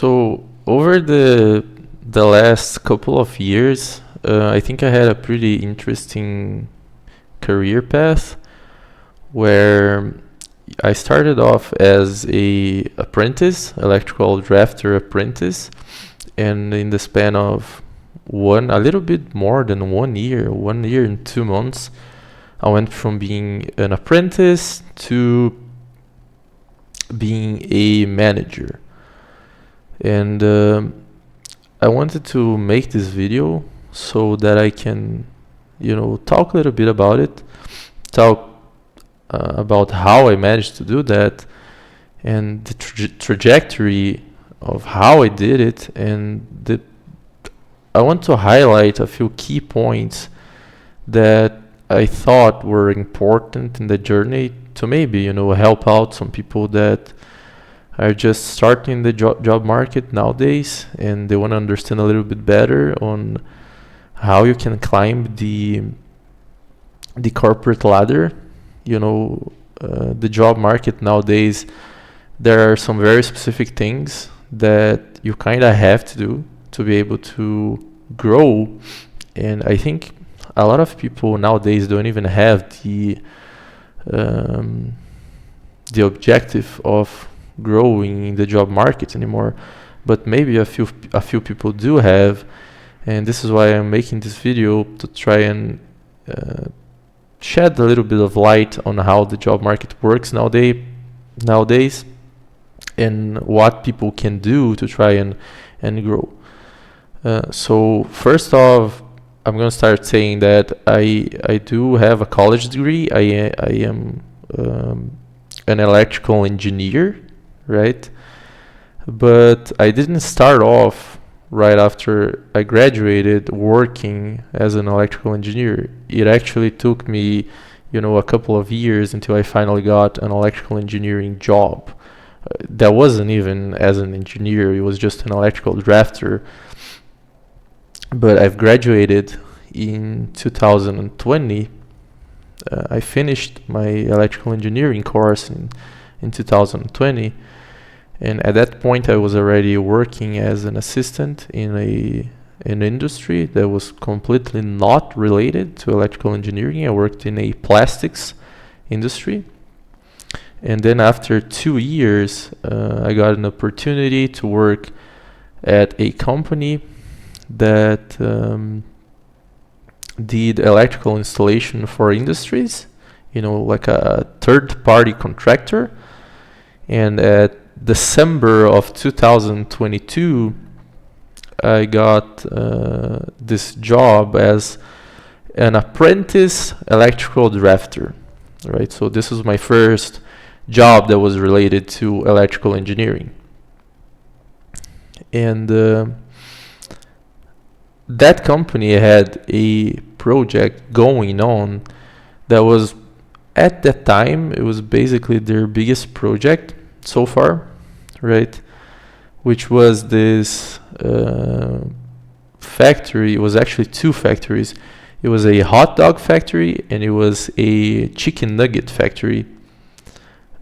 So over the last couple of years, I think I had a pretty interesting career path where I started off as a apprentice, electrical drafter apprentice, and in the span of a little bit more than 1 year and 2 months, I went from being an apprentice to being a manager. And I wanted to make this video so that I can, talk a little bit about it, talk about how I managed to do that, and the trajectory of how I did it, and I want to highlight a few key points that I thought were important in the journey to maybe, help out some people that are just starting the job market nowadays, and they want to understand a little bit better on how you can climb the corporate ladder. The job market nowadays, there are some very specific things that you kind of have to do to be able to grow, and I think a lot of people nowadays don't even have the objective of growing in the job market anymore, but maybe a few people do have, and this is why I'm making this video, to try and shed a little bit of light on how the job market works nowadays and what people can do to try and grow. So first off, I'm going to start saying that I do have a college degree. I am an electrical engineer, right? But I didn't start off right after I graduated working as an electrical engineer. It actually took me, a couple of years until I finally got an electrical engineering job. That wasn't even as an engineer, it was just an electrical drafter. But I've graduated in 2020. I finished my electrical engineering course in 2020. And at that point, I was already working as an assistant in an industry that was completely not related to electrical engineering. I worked in a plastics industry. And then after 2 years, I got an opportunity to work at a company that did electrical installation for industries, like a third-party contractor. And at December of 2022, I got this job as an apprentice electrical drafter, right? So this was my first job that was related to electrical engineering. And that company had a project going on that was, at that time, it was basically their biggest project so far, right? Which was this factory. It was actually two factories. It was a hot dog factory and it was a chicken nugget factory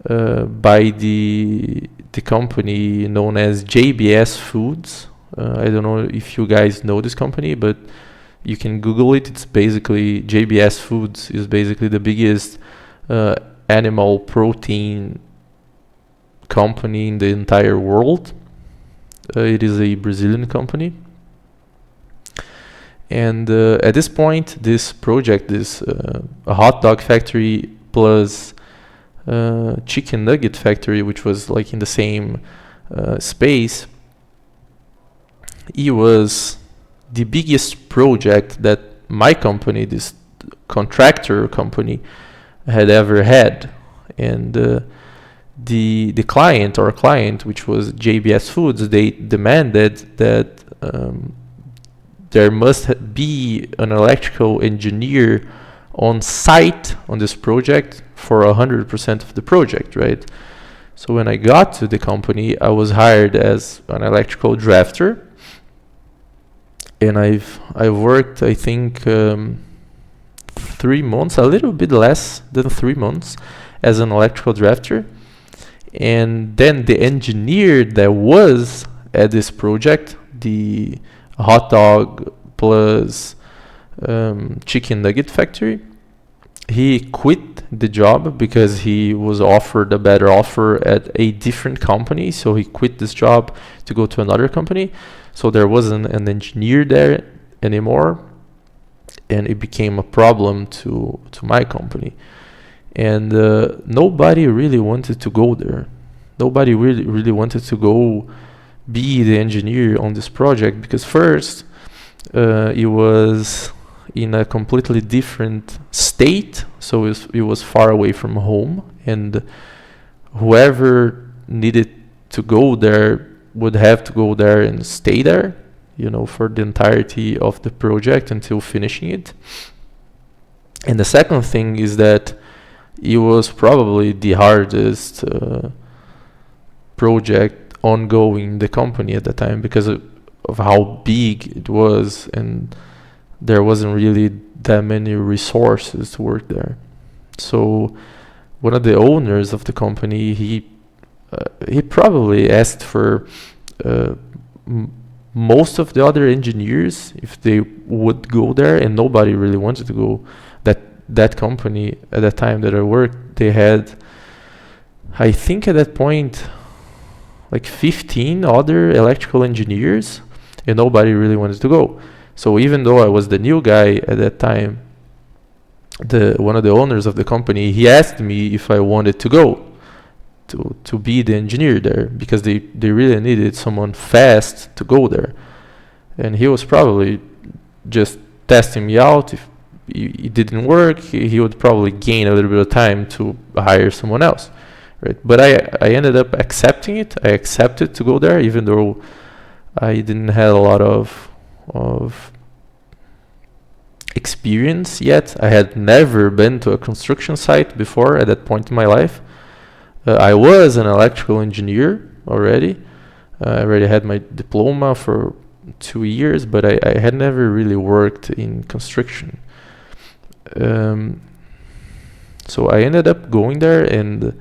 by the company known as JBS Foods. I don't know if you guys know this company, but you can Google it. It's basically, JBS Foods is basically the biggest animal protein company in the entire world. It is a Brazilian company. And at this point, this project, this a hot dog factory plus chicken nugget factory, which was like in the same space, it was the biggest project that my company, this contractor company, had ever had. And the client, our client, which was JBS Foods, they demanded that there must be an electrical engineer on site on this project for 100% of the project, right? So when I got to the company, I was hired as an electrical drafter, and I've worked, I think, 3 months, a little bit less than 3 months, as an electrical drafter. And then the engineer that was at this project, the hot dog plus chicken nugget factory. He quit the job because he was offered a better offer at a different company. So he quit this job to go to another company. So there wasn't an engineer there anymore, and it became a problem to my company. And nobody really wanted to go there. Nobody really wanted to go be the engineer on this project, because first it was in a completely different state, so it was far away from home, and whoever needed to go there would have to go there and stay there, for the entirety of the project until finishing it. And the second thing is that it was probably the hardest project ongoing in the company at the time, because of how big it was, and there wasn't really that many resources to work there. So one of the owners of the company, he probably asked for most of the other engineers if they would go there, and nobody really wanted to go. That company at the time that I worked, they had, I think at that point, like 15 other electrical engineers, and nobody really wanted to go. So even though I was the new guy at that time, one of the owners of the company, he asked me if I wanted to go to be the engineer there, because they really needed someone fast to go there. And he was probably just testing me out. If it didn't work, he would probably gain a little bit of time to hire someone else, right? But I ended up accepting it. I accepted to go there, even though I didn't have a lot of experience yet. I had never been to a construction site before at that point in my life. I was an electrical engineer already. I already had my diploma for 2 years, but I had never really worked in construction. So I ended up going there, and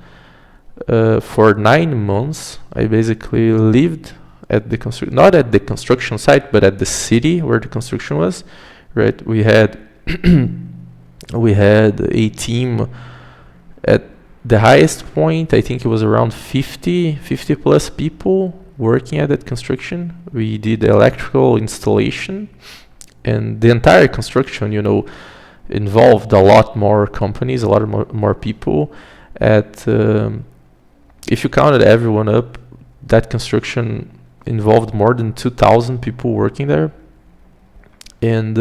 for 9 months I basically lived at the not at the construction site, but at the city where the construction was, right? We had a team at the highest point. I think it was around 50 plus people working at that construction. We did electrical installation, and the entire construction, involved a lot more companies, a lot more people. If you counted everyone up, that construction involved more than 2,000 people working there. And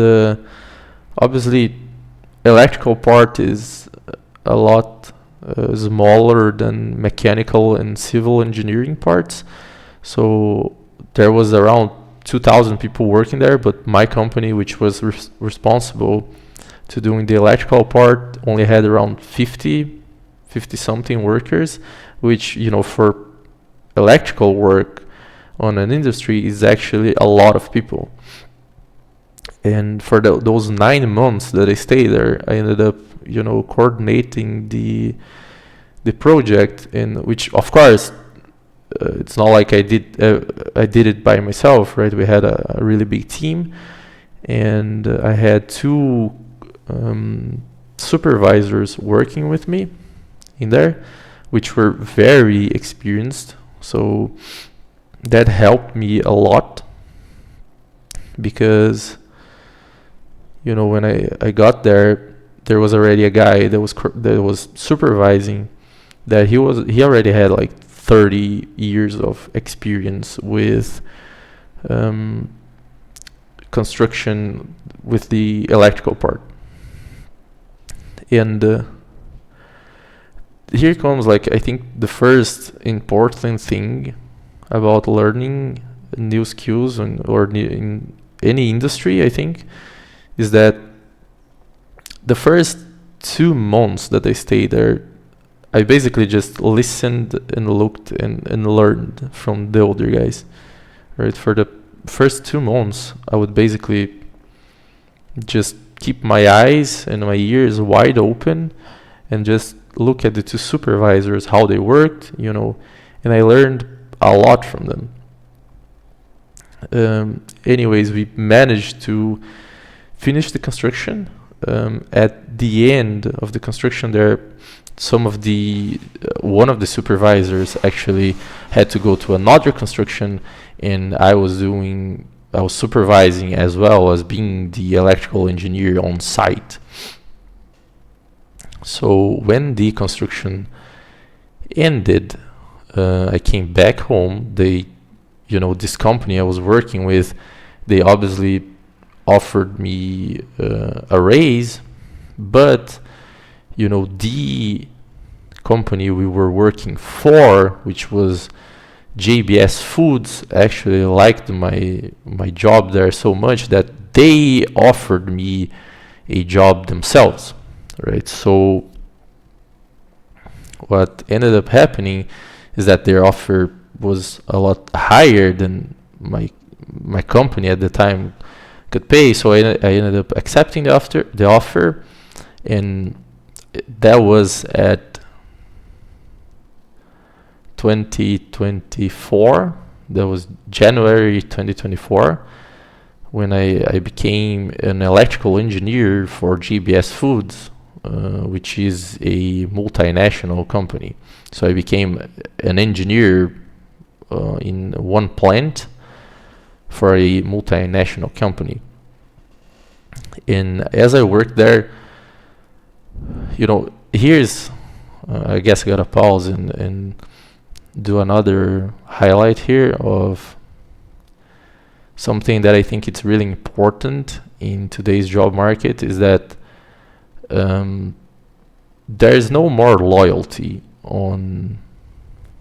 obviously, electrical part is a lot smaller than mechanical and civil engineering parts. So there was around 2,000 people working there, but my company, which was responsible to doing the electrical part, only had around 50 something workers, which, for electrical work on an industry is actually a lot of people. And for those 9 months that I stayed there, I ended up, coordinating the project, in which, of course, it's not like I did it by myself, right? We had a really big team, and I had 2 supervisors working with me in there, which were very experienced. So that helped me a lot, because when I got there was already a guy that was supervising, that he already had like 30 years of experience with construction with the electrical part. And here comes, I think, the first important thing about learning new skills in any industry, I think, is that the first 2 months that I stayed there, I basically just listened and looked and learned from the older guys, right? For the first 2 months, I would basically just keep my eyes and my ears wide open and just look at the 2 supervisors, how they worked, and I learned a lot from them. Anyways, we managed to finish the construction. At the end of the construction, there, one of the supervisors actually had to go to another construction, and I was supervising as well as being the electrical engineer on site. So when the construction ended, I came back home. This company I was working with, they obviously offered me a raise, but the company we were working for, which was JBS Foods, actually liked my job there so much that they offered me a job themselves, right? So what ended up happening is that their offer was a lot higher than my company at the time could pay. So I ended up accepting the offer, and that was at 2024. That was January 2024 when I became an electrical engineer for JBS Foods, which is a multinational company. So I became an engineer in one plant for a multinational company. And as I worked there, here's, I guess I gotta pause and do another highlight here of something that I think it's really important in today's job market, is that there's no more loyalty on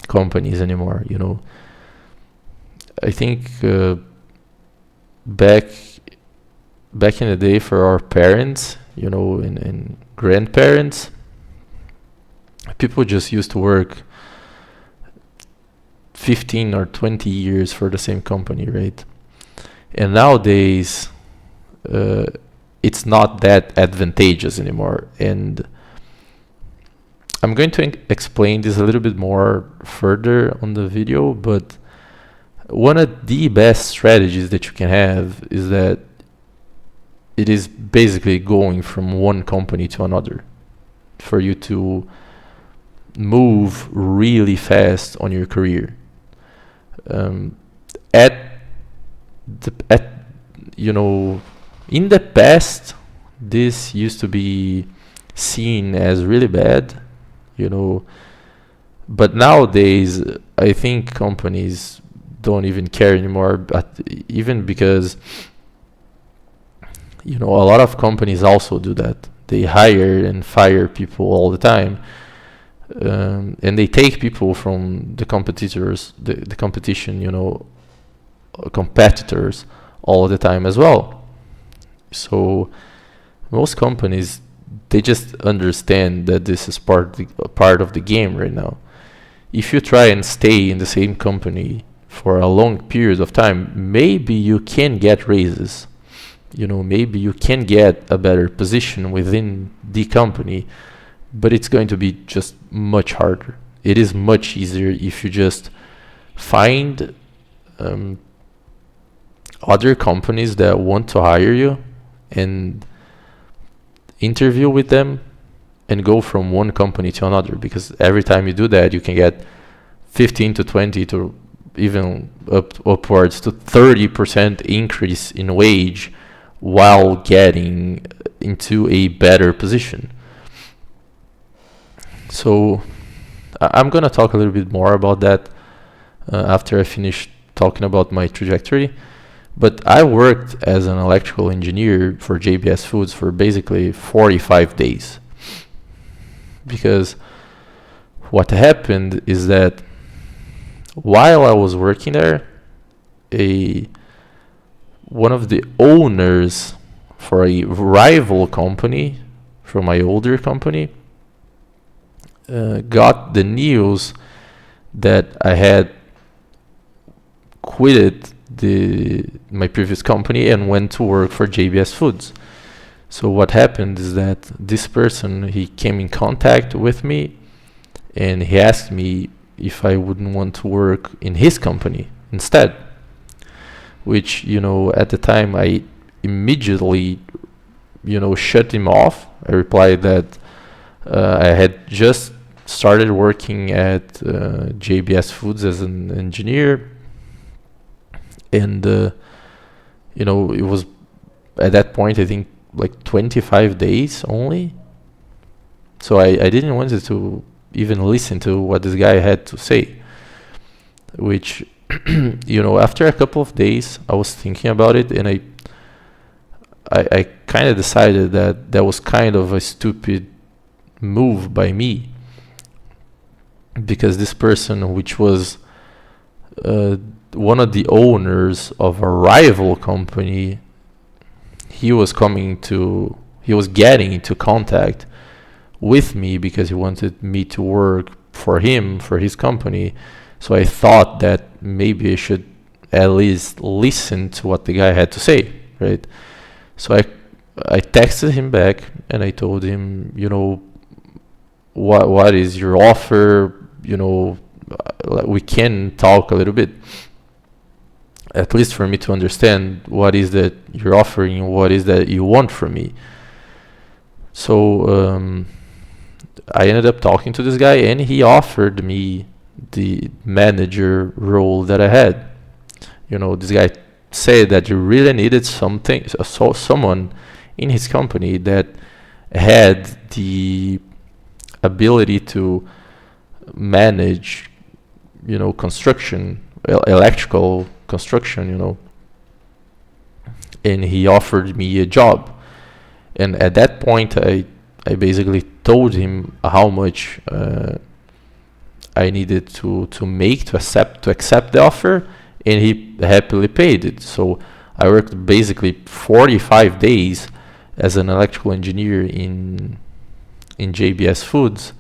companies anymore. I think back in the day, for our parents, and grandparents, people just used to work 15 or 20 years for the same company, right? And nowadays, it's not that advantageous anymore. And I'm going to explain this a little bit more further on the video, but one of the best strategies that you can have is that it is basically going from one company to another for you to move really fast on your career. In the past, this used to be seen as really bad, but nowadays I think companies don't even care anymore, but even because a lot of companies also do that. They hire and fire people all the time, and they take people from the competitors, the competition, competitors all the time as well. So most companies, they just understand that this is part of the game right now. If you try and stay in the same company for a long period of time, maybe you can get raises. Maybe you can get a better position within the company, but it's going to be just much harder. It is much easier if you just find other companies that want to hire you and interview with them and go from one company to another, because every time you do that, you can get 15 to 20 to even upwards to 30% increase in wage while getting into a better position. So I'm gonna talk a little bit more about that after I finish talking about my trajectory. But I worked as an electrical engineer for JBS Foods for basically 45 days. Because what happened is that while I was working there, one of the owners for a rival company, from my older company, got the news that I had quitted my previous company and went to work for JBS Foods. So what happened is that this person, he came in contact with me and he asked me if I wouldn't want to work in his company instead, which, at the time I immediately, shut him off. I replied that I had just started working at JBS Foods as an engineer, and it was at that point I think like 25 days only. So I didn't want to even listen to what this guy had to say, which after a couple of days I was thinking about it, and I kind of decided that was kind of a stupid move by me, because this person, which was one of the owners of a rival company, he was getting into contact with me because he wanted me to work for him, for his company. So I thought that maybe I should at least listen to what the guy had to say, right? So I texted him back and I told him, what is your offer? We can talk a little bit, at least for me to understand what is that you're offering, what is that you want from me. So I ended up talking to this guy, and he offered me the manager role that I had. This guy said that he really needed someone in his company that had the ability to manage, construction, electrical construction, and he offered me a job. And at that point, I basically told him how much I needed to accept the offer, and he happily paid it. So I worked basically 45 days as an electrical engineer in JBS Foods,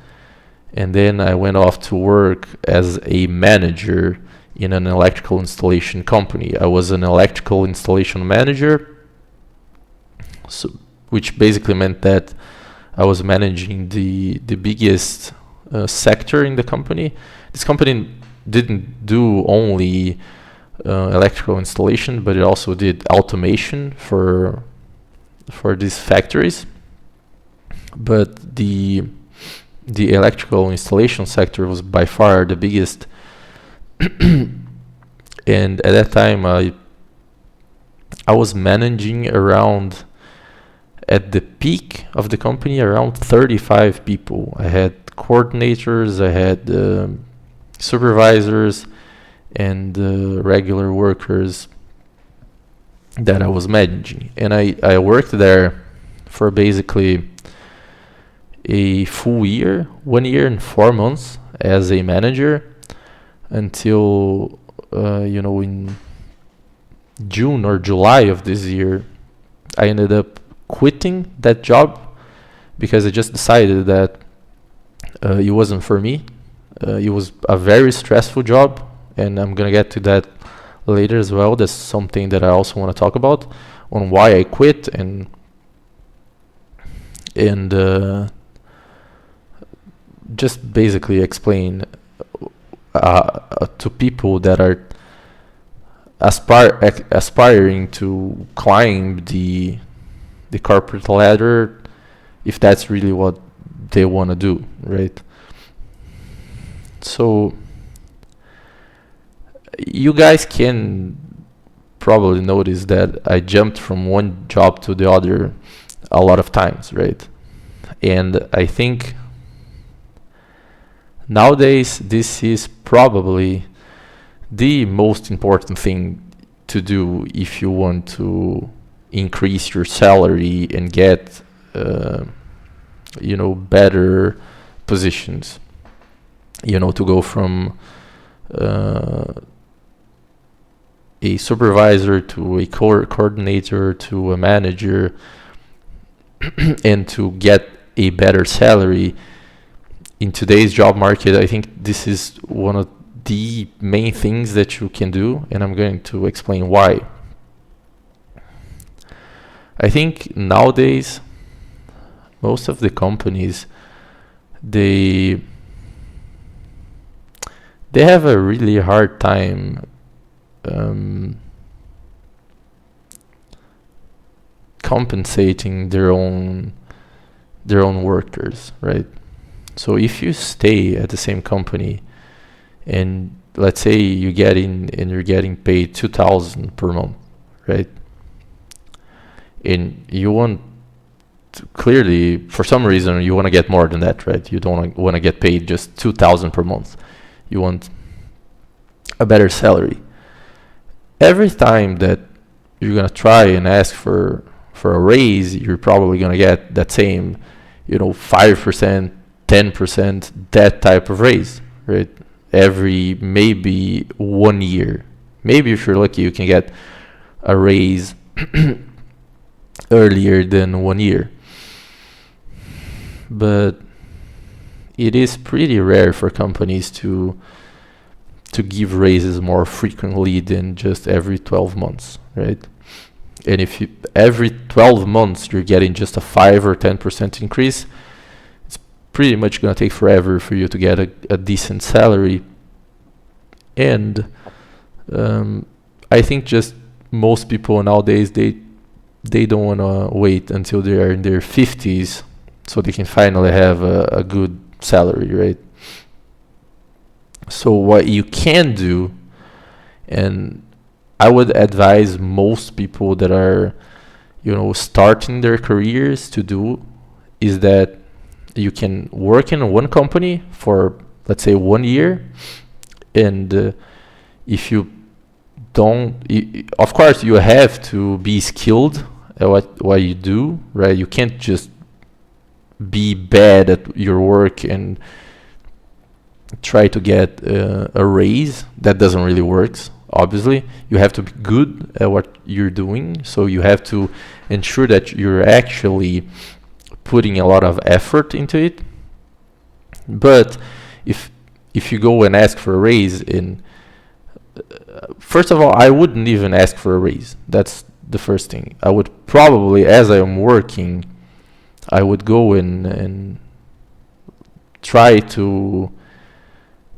and then I went off to work as a manager in an electrical installation company. I was an electrical installation manager, which basically meant that I was managing the biggest sector in the company. This company didn't do only electrical installation, but it also did automation for these factories. But the electrical installation sector was by far the biggest. And at that time I was managing around, at the peak of the company, around 35 people. I had coordinators, I had supervisors, and regular workers that I was managing. And I worked there for basically a full year, 1 year and 4 months as a manager, until in June or July of this year I ended up quitting that job, because I just decided that it wasn't for me. It was a very stressful job, and I'm gonna get to that later as well. That's something that I also want to talk about, on why I quit, and just basically explain to people that are aspiring to climb the corporate ladder, if that's really what they want to do, right? So you guys can probably notice that I jumped from one job to the other a lot of times, right? And I think nowadays this is probably the most important thing to do if you want to increase your salary and get better positions, to go from a supervisor to a coordinator to a manager and to get a better salary. In today's job market, I think this is one of the main things that you can do, and I'm going to explain why. I think nowadays most of the companies, they have a really hard time compensating their own workers, right? So if you stay at the same company, and let's say you get in and you're getting paid 2,000 per month, right? And you want clearly, for some reason, you want to get more than that, right? You don't want to get paid just 2,000 per month. You want a better salary. Every time that you're gonna try and ask for a raise, you're probably gonna get that same, 5%, 10%, that type of raise, right? Every maybe 1 year. Maybe if you're lucky, you can get a raise earlier than 1 year. But it is pretty rare for companies to give raises more frequently than just every 12 months, right? And if every 12 months you're getting just a 5 or 10% increase, it's pretty much going to take forever for you to get a decent salary. And I think just most people nowadays, they don't want to wait until they are in their 50s so they can finally have a good salary, right? So what you can do, and I would advise most people that are, starting their careers to do, is that you can work in one company for, let's say, 1 year, and if you don't, of course, you have to be skilled at what you do, right? You can't just be bad at your work and try to get a raise. That doesn't really work, obviously. You have to be good at what you're doing, so you have to ensure that you're actually putting a lot of effort into it. But if you go and ask for a raise, first of all, I wouldn't even ask for a raise. That's the first thing. I would probably, as I am working, I would go and try to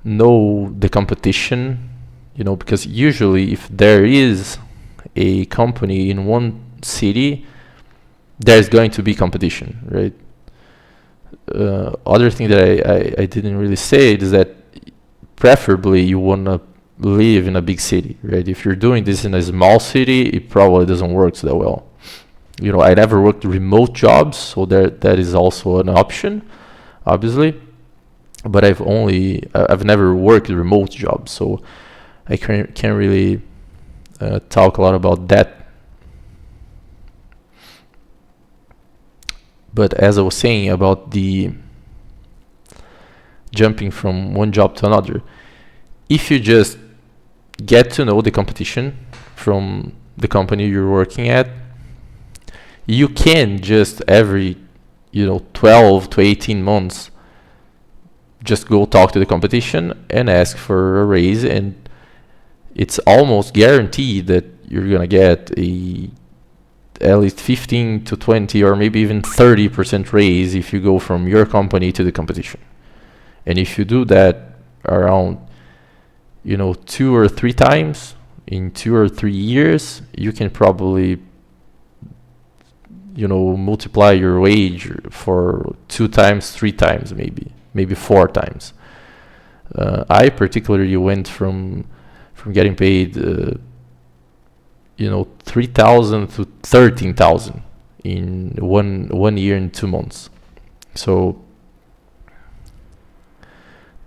know the competition, because usually if there is a company in one city, there's going to be competition, right? Other thing that I didn't really say is that preferably you want to live in a big city, right? If you're doing this in a small city, it probably doesn't work that well. I never worked remote jobs, so that is also an option, obviously. But I've never worked remote jobs, so I can't really talk a lot about that. But as I was saying about the jumping from one job to another, if you just get to know the competition from the company you're working at, you can just every 12 to 18 months just go talk to the competition and ask for a raise, and it's almost guaranteed that you're gonna get at least 15 to 20 or maybe even 30% raise if you go from your company to the competition. And if you do that around 2 or 3 times in 2 or 3 years, you can probably multiply your wage for 2 times, 3 times, maybe 4 times. I particularly went from getting paid 3,000 to 13,000 in one year and 2 months. So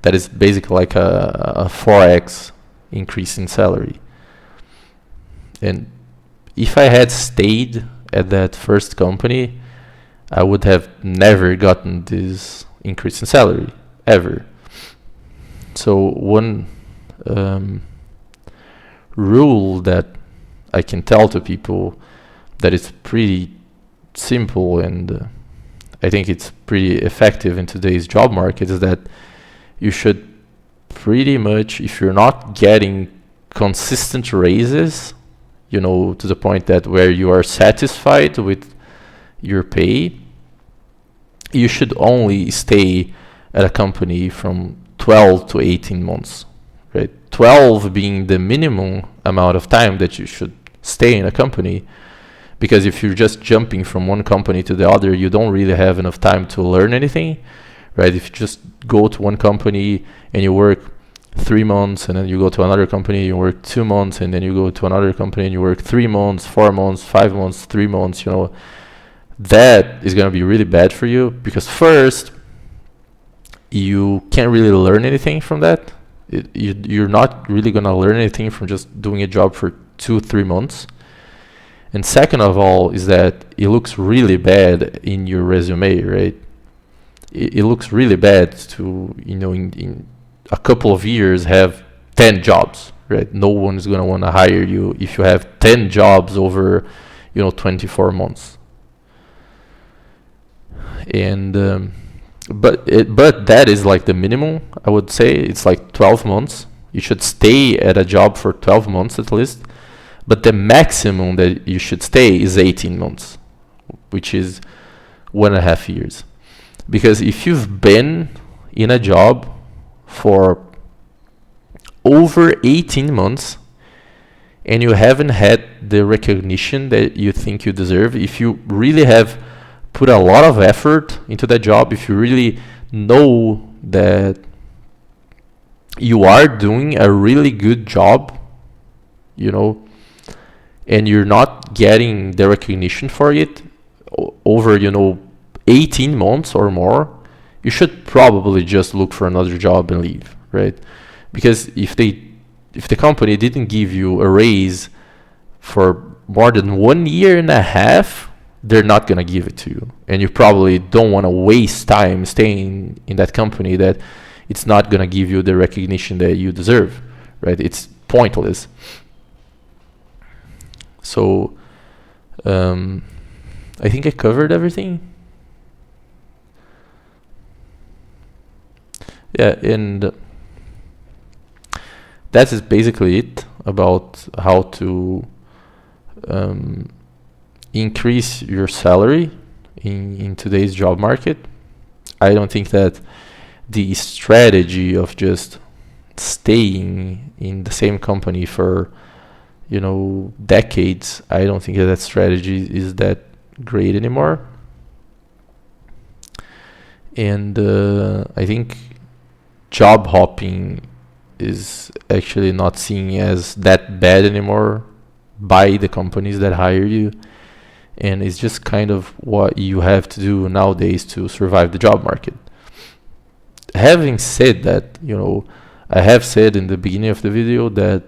that is basically like a 4x increase in salary. And if I had stayed at that first company, I would have never gotten this increase in salary, ever. So one rule that I can tell to people that is pretty simple, and I think it's pretty effective in today's job market, is that you should pretty much, if you're not getting consistent raises, to the point that where you are satisfied with your pay, you should only stay at a company from 12 to 18 months, right? 12 being the minimum amount of time that you should stay in a company, Because if you're just jumping from one company to the other, you don't really have enough time to learn anything, right? If you just go to one company and you work 3 months, and then you go to another company, you work 2 months, and then you go to another company and you work 3 months, 4 months, 5 months, 3 months, that is going to be really bad for you, because first, you can't really learn anything from that. You're not really going to learn anything from just doing a job for 2-3 months. And second of all is that it looks really bad in your resume, right? It looks really bad to, in a couple of years have 10 jobs, right? No one is going to want to hire you if you have 10 jobs over, 24 months. And but that is like the minimum. I would say it's like 12 months. You should stay at a job for 12 months at least. But the maximum that you should stay is 18 months, which is 1.5 years. Because if you've been in a job for over 18 months and you haven't had the recognition that you think you deserve, if you really have put a lot of effort into that job, if you really know that you are doing a really good job, and you're not getting the recognition for it over 18 months or more, you should probably just look for another job and leave, right? Because if the company didn't give you a raise for more than 1.5 years, they're not going to give it to you, and you probably don't want to waste time staying in that company that it's not going to give you the recognition that you deserve, right? It's pointless. So I think I covered everything. Yeah, and that is basically it about how to increase your salary in today's job market. I don't think that the strategy of just staying in the same company for decades, I don't think that strategy is that great anymore. And I think job hopping is actually not seen as that bad anymore by the companies that hire you, and it's just kind of what you have to do nowadays to survive the job market. Having said that, I have said in the beginning of the video that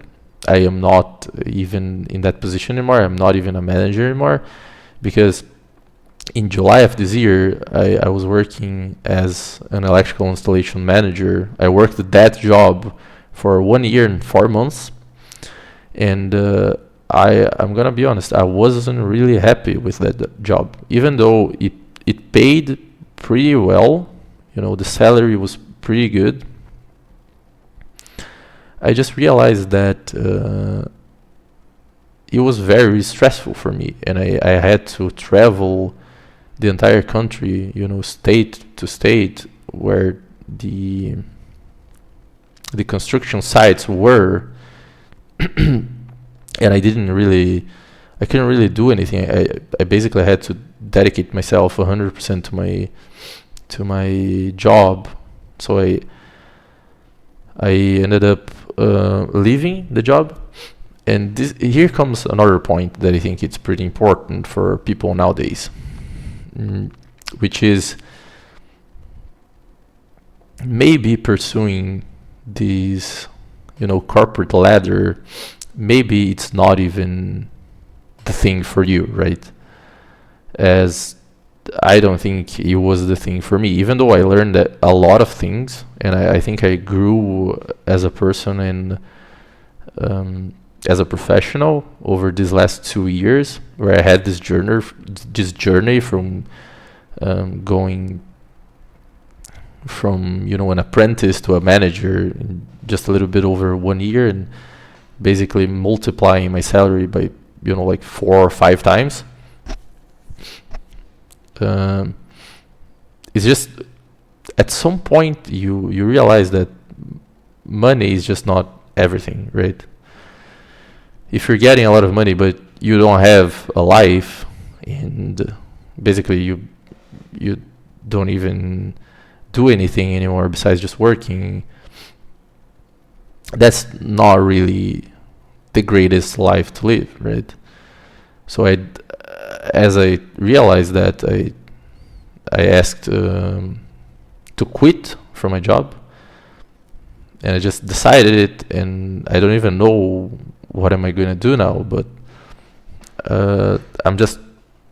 I am not even in that position anymore. I'm not even a manager anymore, because in July of this year, I was working as an electrical installation manager. I worked at that job for 1 year and 4 months, and I'm gonna be honest, I wasn't really happy with that job, even though it paid pretty well. The salary was pretty good. I just realized that it was very stressful for me, and I had to travel the entire country, state to state, where the construction sites were, and I couldn't really do anything. I basically had to dedicate myself 100% to my job. So I ended up leaving the job. And here comes another point that I think it's pretty important for people nowadays, which is maybe pursuing these, corporate ladder. Maybe it's not even the thing for you, right? As I don't think it was the thing for me, even though I learned a lot of things, and I think I grew as a person and as a professional over these last 2 years, where I had this journey from going from an apprentice to a manager in just a little bit over 1 year, and basically multiplying my salary by like 4 or 5 times. It's just at some point you realize that money is just not everything, right? if you're getting a lot of money but you don't have a life, and basically you don't even do anything anymore besides just working, that's not really the greatest life to live, right? So as I realized that, I asked to quit from my job, and I just decided it, and I don't even know what am I going to do now, but I'm just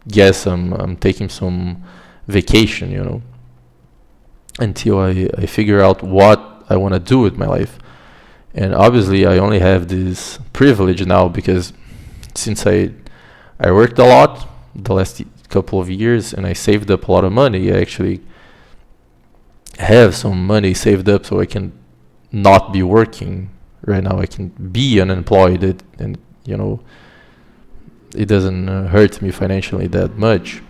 guess I'm taking some vacation, until I figure out what I want to do with my life. And obviously I only have this privilege now because since I worked a lot the last couple of years and I saved up a lot of money, I actually have some money saved up so I can not be working right now. I can be unemployed, and it doesn't hurt me financially that much.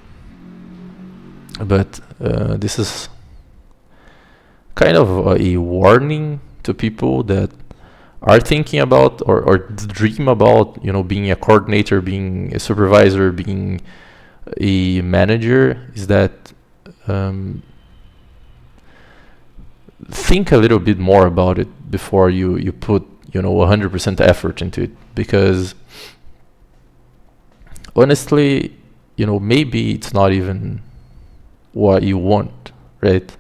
But this is kind of a warning to people that are thinking about or dream about being a coordinator, being a supervisor, being a manager, is that think a little bit more about it before you put 100% effort into it, because honestly maybe it's not even what you want, right?